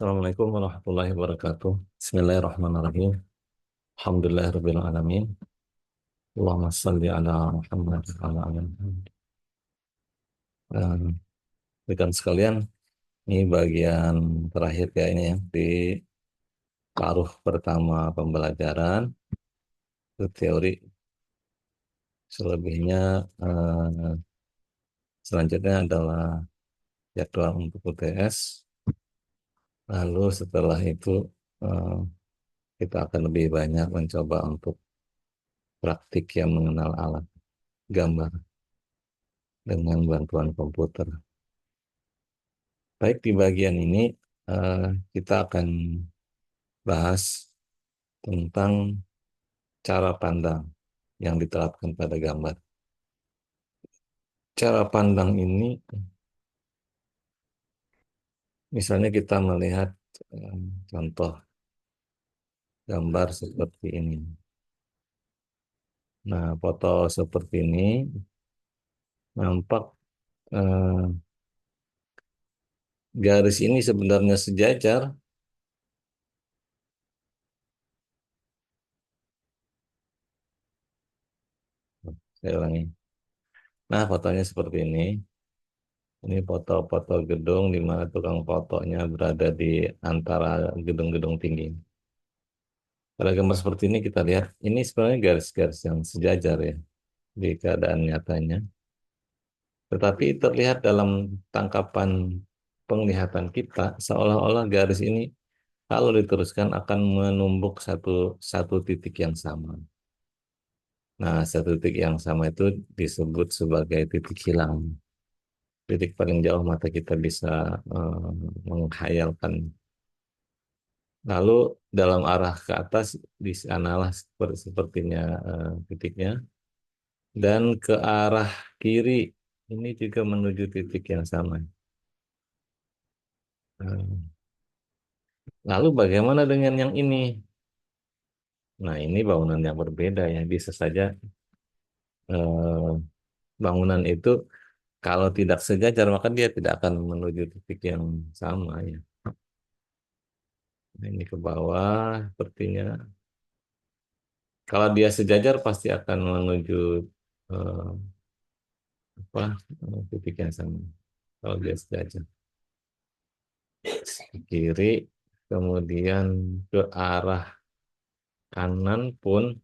Assalamualaikum warahmatullahi wabarakatuh. Bismillahirrahmanirrahim. Alhamdulillahirabbil alamin. Allahumma shalli ala Muhammad wa ala ali Muhammad. Eh, Rekan sekalian, ini bagian terakhir ya ini ya di paruh pertama pembelajaran itu teori. Selebihnya selanjutnya adalah jadwal untuk UTS. Lalu setelah itu eh, kita akan lebih banyak mencoba untuk praktik yang mengenal alat gambar dengan bantuan komputer. Baik, di bagian ini eh, kita akan bahas tentang cara pandang yang diterapkan pada gambar. Cara pandang ini, misalnya kita melihat eh, contoh gambar seperti ini. Nah, foto seperti ini nampak eh, garis ini sebenarnya sejajar. Saya ulangi. Nah, fotonya seperti ini. Ini foto-foto gedung di mana tukang fotonya berada di antara gedung-gedung tinggi. Pada gambar seperti ini kita lihat, ini sebenarnya garis-garis yang sejajar ya di keadaan nyatanya. Tetapi terlihat dalam tangkapan penglihatan kita, seolah-olah garis ini kalau diteruskan akan menumbuk satu satu titik yang sama. Nah, satu titik yang sama itu disebut sebagai titik hilang. Titik paling jauh mata kita bisa eh, menghayalkan. Lalu dalam arah ke atas di sanalah sepertinya titiknya. Dan ke arah kiri ini juga menuju titik yang sama. Nah, lalu bagaimana dengan yang ini? Nah, ini bangunan yang berbeda ya. Bisa saja eh, bangunan itu kalau tidak sejajar maka dia tidak akan menuju titik yang sama ya. Nah, ini ke bawah sepertinya. Kalau dia sejajar pasti akan menuju eh, apa titik yang sama. Kalau dia sejajar ke kiri, kemudian ke arah kanan pun,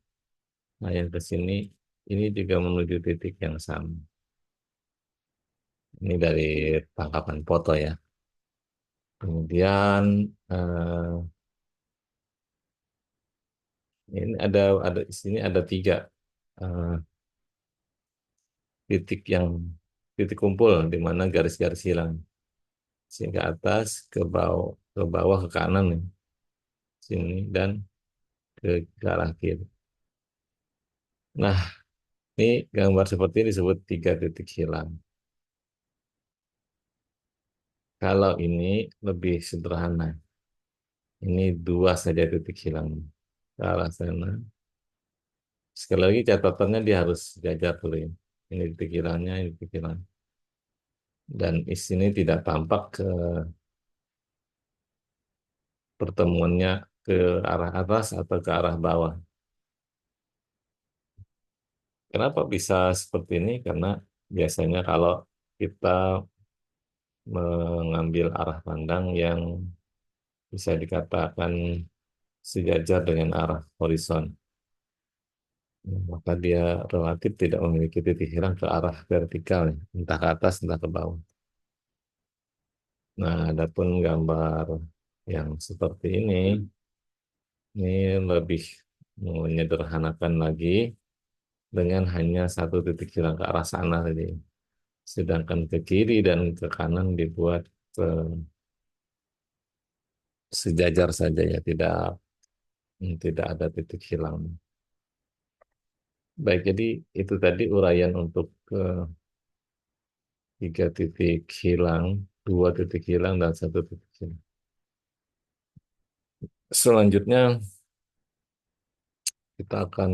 nah yang ke sini ini juga menuju titik yang sama. Ini dari tangkapan foto ya. Kemudian eh, ini ada di sini ada tiga eh, titik yang titik kumpul di mana garis-garis hilang. Sini ke atas, ke bawah, ke kanan nih. Sini dan ke arah kiri. Nah, ini gambar seperti ini disebut tiga titik hilang. Kalau ini lebih sederhana. Ini dua saja titik hilang ke arah sana. Sekali lagi catatannya dia harus jajar dulu ya. Ini titik hilangnya, ini titik hilang. Dan di sini tidak tampak ke pertemuannya ke arah atas atau ke arah bawah. Kenapa bisa seperti ini? Karena biasanya kalau kita mengambil arah pandang yang bisa dikatakan sejajar dengan arah horizon, maka dia relatif tidak memiliki titik hilang ke arah vertikal, ya. Entah ke atas, entah ke bawah. Nah, adapun gambar yang seperti ini lebih menyederhanakan lagi dengan hanya satu titik hilang ke arah sana tadi. Sedangkan ke kiri dan ke kanan dibuat sejajar saja ya, tidak ada titik hilang. Baik, jadi itu tadi uraian untuk tiga titik hilang, dua titik hilang, dan satu titik hilang. Selanjutnya kita akan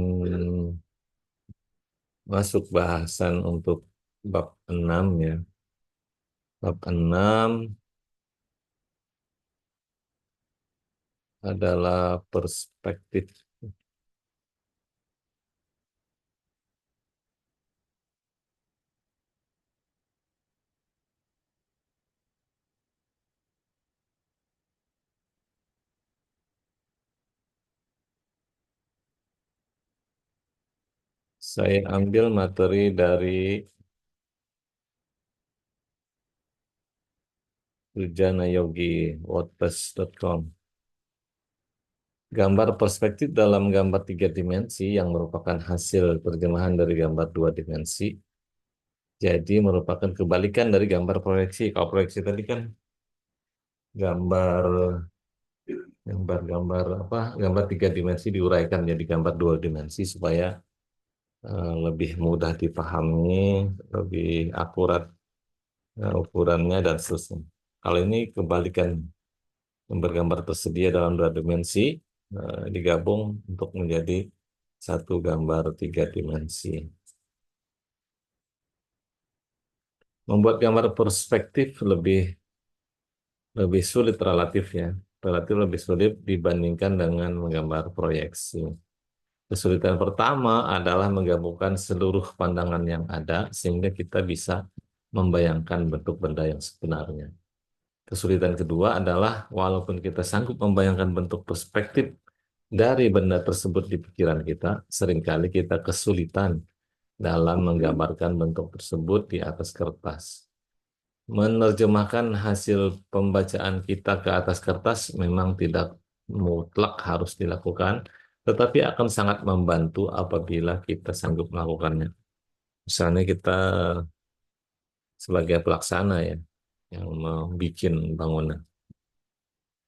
masuk bahasan untuk bab 6 ya. Bab 6 adalah perspektif. Saya ambil materi dari Sujana Yogi, WordPress.com. Gambar perspektif dalam gambar tiga dimensi yang merupakan hasil terjemahan dari gambar dua dimensi. Jadi merupakan kebalikan dari gambar proyeksi. Kalau proyeksi tadi kan gambar gambar apa? Gambar tiga dimensi diuraikan jadi gambar dua dimensi supaya lebih mudah dipahami, lebih akurat ukurannya dan seterusnya. Kalau ini kebalikan, gambar-gambar tersedia dalam dua dimensi digabung untuk menjadi satu gambar tiga dimensi. Membuat gambar perspektif lebih lebih sulit relatif ya, relatif lebih sulit dibandingkan dengan menggambar proyeksi. Kesulitan pertama adalah menggabungkan seluruh pandangan yang ada sehingga kita bisa membayangkan bentuk benda yang sebenarnya. Kesulitan kedua adalah walaupun kita sanggup membayangkan bentuk perspektif dari benda tersebut di pikiran kita, seringkali kita kesulitan dalam menggambarkan bentuk tersebut di atas kertas. Menerjemahkan hasil pembacaan kita ke atas kertas memang tidak mutlak harus dilakukan, tetapi akan sangat membantu apabila kita sanggup melakukannya. Misalnya kita sebagai pelaksana ya, yang membuat bangunan.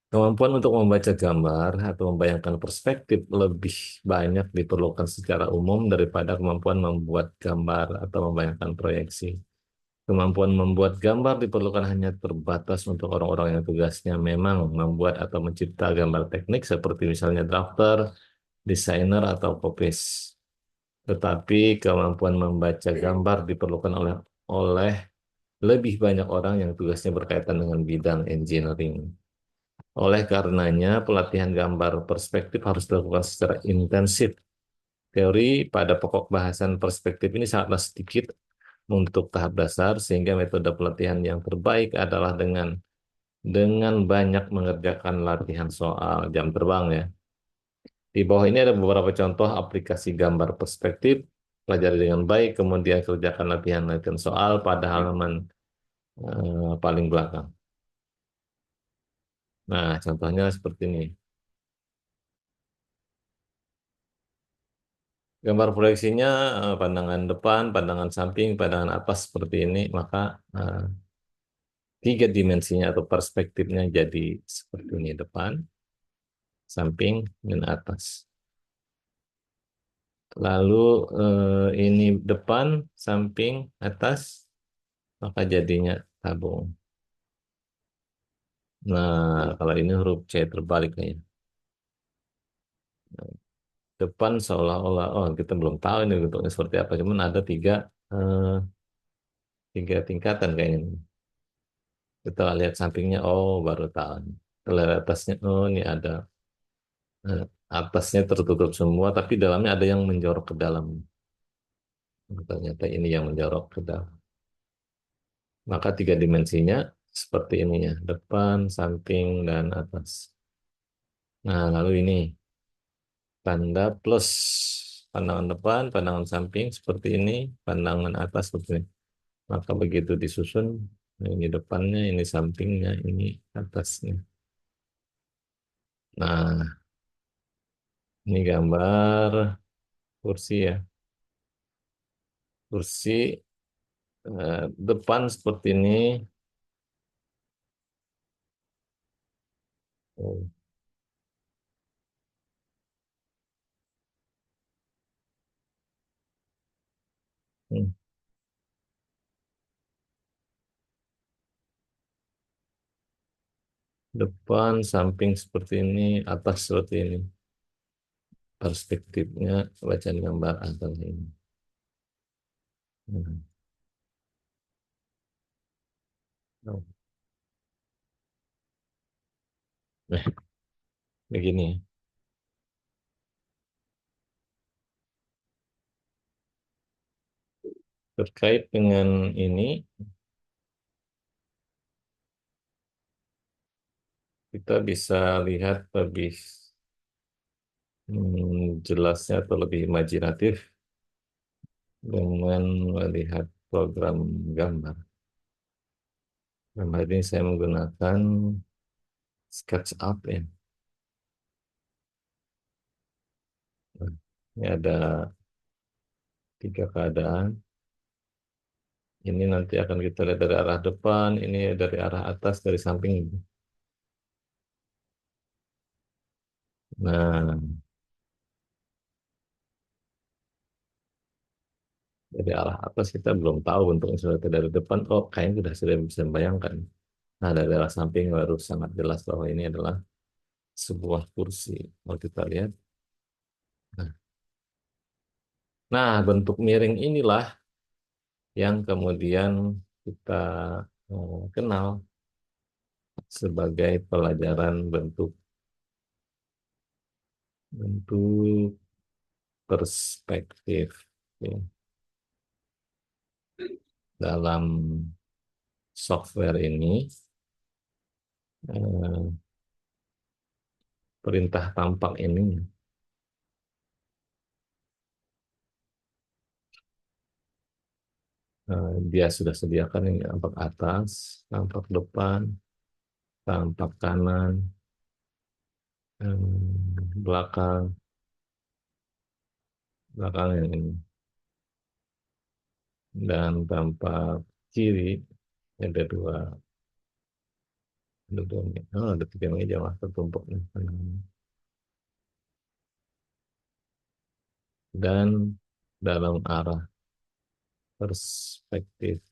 Kemampuan untuk membaca gambar atau membayangkan perspektif lebih banyak diperlukan secara umum daripada kemampuan membuat gambar atau membayangkan proyeksi. Kemampuan membuat gambar diperlukan hanya terbatas untuk orang-orang yang tugasnya memang membuat atau mencipta gambar teknik seperti misalnya drafter, desainer, atau kopis. Tetapi kemampuan membaca gambar diperlukan oleh lebih banyak orang yang tugasnya berkaitan dengan bidang engineering. Oleh karenanya, pelatihan gambar perspektif harus dilakukan secara intensif. Teori pada pokok bahasan perspektif ini sangatlah sedikit untuk tahap dasar, sehingga metode pelatihan yang terbaik adalah dengan banyak mengerjakan latihan soal jam terbang ya. Di bawah ini ada beberapa contoh aplikasi gambar perspektif. Pelajari dengan baik, kemudian kerjakan latihan-latihan soal pada halaman paling belakang. Nah, contohnya seperti ini. Gambar proyeksinya pandangan depan, pandangan samping, pandangan atas seperti ini, maka eh, tiga dimensinya atau perspektifnya jadi seperti ini, depan, samping, dan atas. Lalu ini depan, samping, atas, maka jadinya tabung. Nah, kalau ini huruf C terbalik nih. Depan seolah-olah, oh kita belum tahu ini bentuknya seperti apa, cuman ada eh, tiga tingkatan kayaknya. Kita lihat sampingnya, oh baru tahu. Kita lihat atasnya, oh ini ada atasnya tertutup semua, tapi dalamnya ada yang menjorok ke dalam. Ternyata ini yang menjorok ke dalam. Maka tiga dimensinya seperti ini ya, depan, samping, dan atas. Nah, lalu ini tanda plus pandangan depan, pandangan samping seperti ini, pandangan atas seperti ini. Maka begitu disusun, ini depannya, ini sampingnya, ini atasnya. Nah, ini gambar kursi ya. Kursi depan seperti ini. Oh, hmm. Depan, samping seperti ini, atas seperti ini. Perspektifnya bacaan gambar atas ini. Hmm. Oh. begini, terkait dengan ini, kita bisa lihat lebih jelasnya atau lebih imajinatif dengan melihat program gambar. Gambar ini saya menggunakan SketchUp ya. Nah, ini ada tiga keadaan. Ini nanti akan kita lihat dari arah depan, ini dari arah atas, dari samping. Nah, dari arah atas kita belum tahu bentuknya seperti dari depan. Oh, kayaknya sudah bisa membayangkan. Nah, dari arah samping baru sangat jelas bahwa ini adalah sebuah kursi. Kalau kita lihat. Nah, bentuk miring inilah yang kemudian kita kenal sebagai pelajaran bentuk bentuk perspektif. Ya. Dalam software ini, eh, perintah tampak ini dia sudah sediakan ini tampak atas, tampak depan, tampak kanan, belakang, belakang yang ini, dan tampak kiri ada dua, ada tiga meja lah tertumpuk nih. Dan dalam arah perspektif.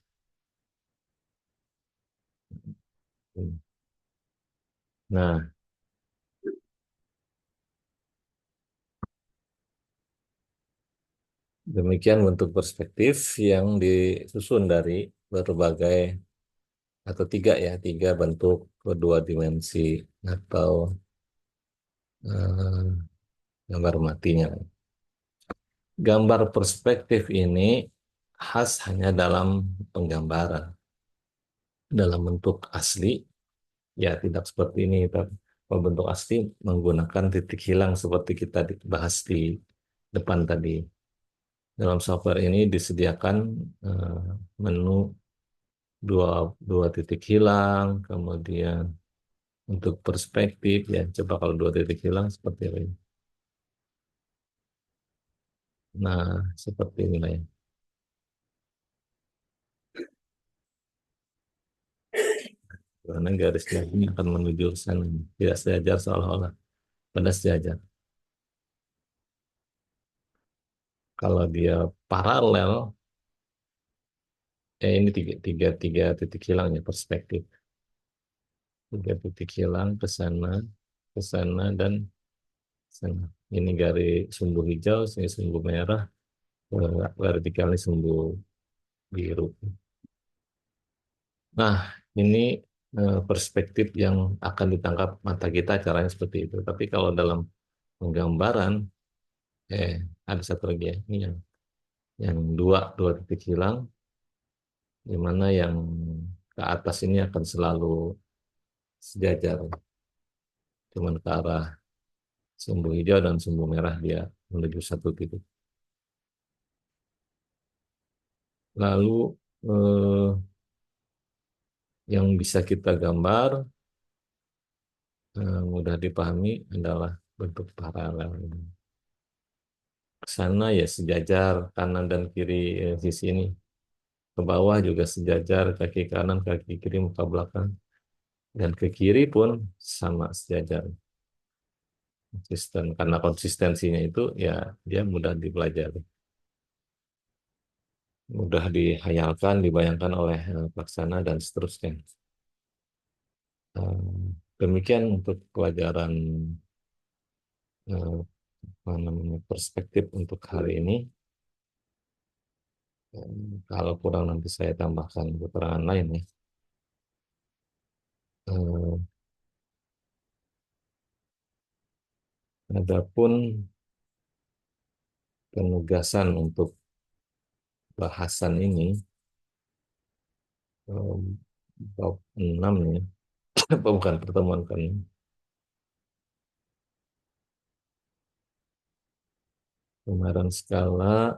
Nah, demikian bentuk perspektif yang disusun dari berbagai atau tiga bentuk kedua dimensi atau eh, gambar matinya. Gambar perspektif ini khas hanya dalam penggambaran. Dalam bentuk asli, ya tidak seperti ini. Tapi kalau bentuk asli menggunakan titik hilang seperti kita bahas di depan tadi. Dalam software ini disediakan eh, menu dua, dua titik hilang, kemudian untuk perspektif, ya coba kalau dua titik hilang seperti ini. Nah, seperti inilah ya. Karena garisnya ini akan menuju ke sana. Tidak sejajar seolah-olah pada sejajar. Kalau dia paralel, ini tiga titik hilangnya perspektif. Tiga titik hilang ke sana, dan sana. Ini garis sumbu hijau, sini sumbu merah, vertikalnya sumbu biru. Nah, ini perspektif yang akan ditangkap mata kita caranya seperti itu. Tapi kalau dalam penggambaran, eh ada satu lagi ya, ini yang dua titik hilang, di mana yang ke atas ini akan selalu sejajar, cuman ke arah sumbu hijau dan sumbu merah dia menuju satu titik. Lalu eh, yang bisa kita gambar mudah dipahami adalah bentuk paralel ini. Ke sana ya sejajar kanan dan kiri sisi ini. Ke bawah juga sejajar kaki kanan, kaki kiri, muka belakang. Dan ke kiri pun sama sejajar. Konsisten. Karena konsistensinya itu ya dia mudah dipelajari. Mudah dihayalkan, dibayangkan oleh pelaksana dan seterusnya. Demikian untuk pelajaran eh, apa namanya, perspektif untuk hari ini. Kalau kurang nanti saya tambahkan keterangan lain ya. Eh, Adapun penugasan untuk bahasan ini, em, bab 6 ya, apa bukan pertemuan kan, kemarin skala,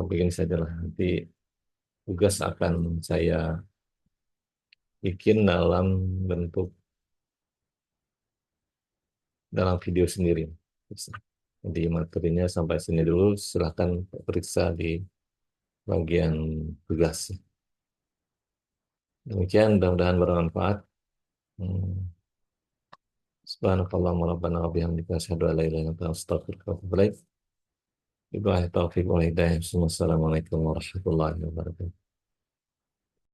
begini sajalah, nanti tugas akan saya bikin dalam bentuk, dalam video sendiri. Jadi materinya sampai sini dulu, silahkan periksa di bagian tugas. Demikian, mudah-mudahan bermanfaat. Hmm. Subhanakallahumma rabbana wa bihamdika asyhadu an la ilaha illa anta astaghfiruka wa atubu ilaik. Wabillahi taufiq wal hidayah. Wassalamualaikum warahmatullahi wabarakatuh.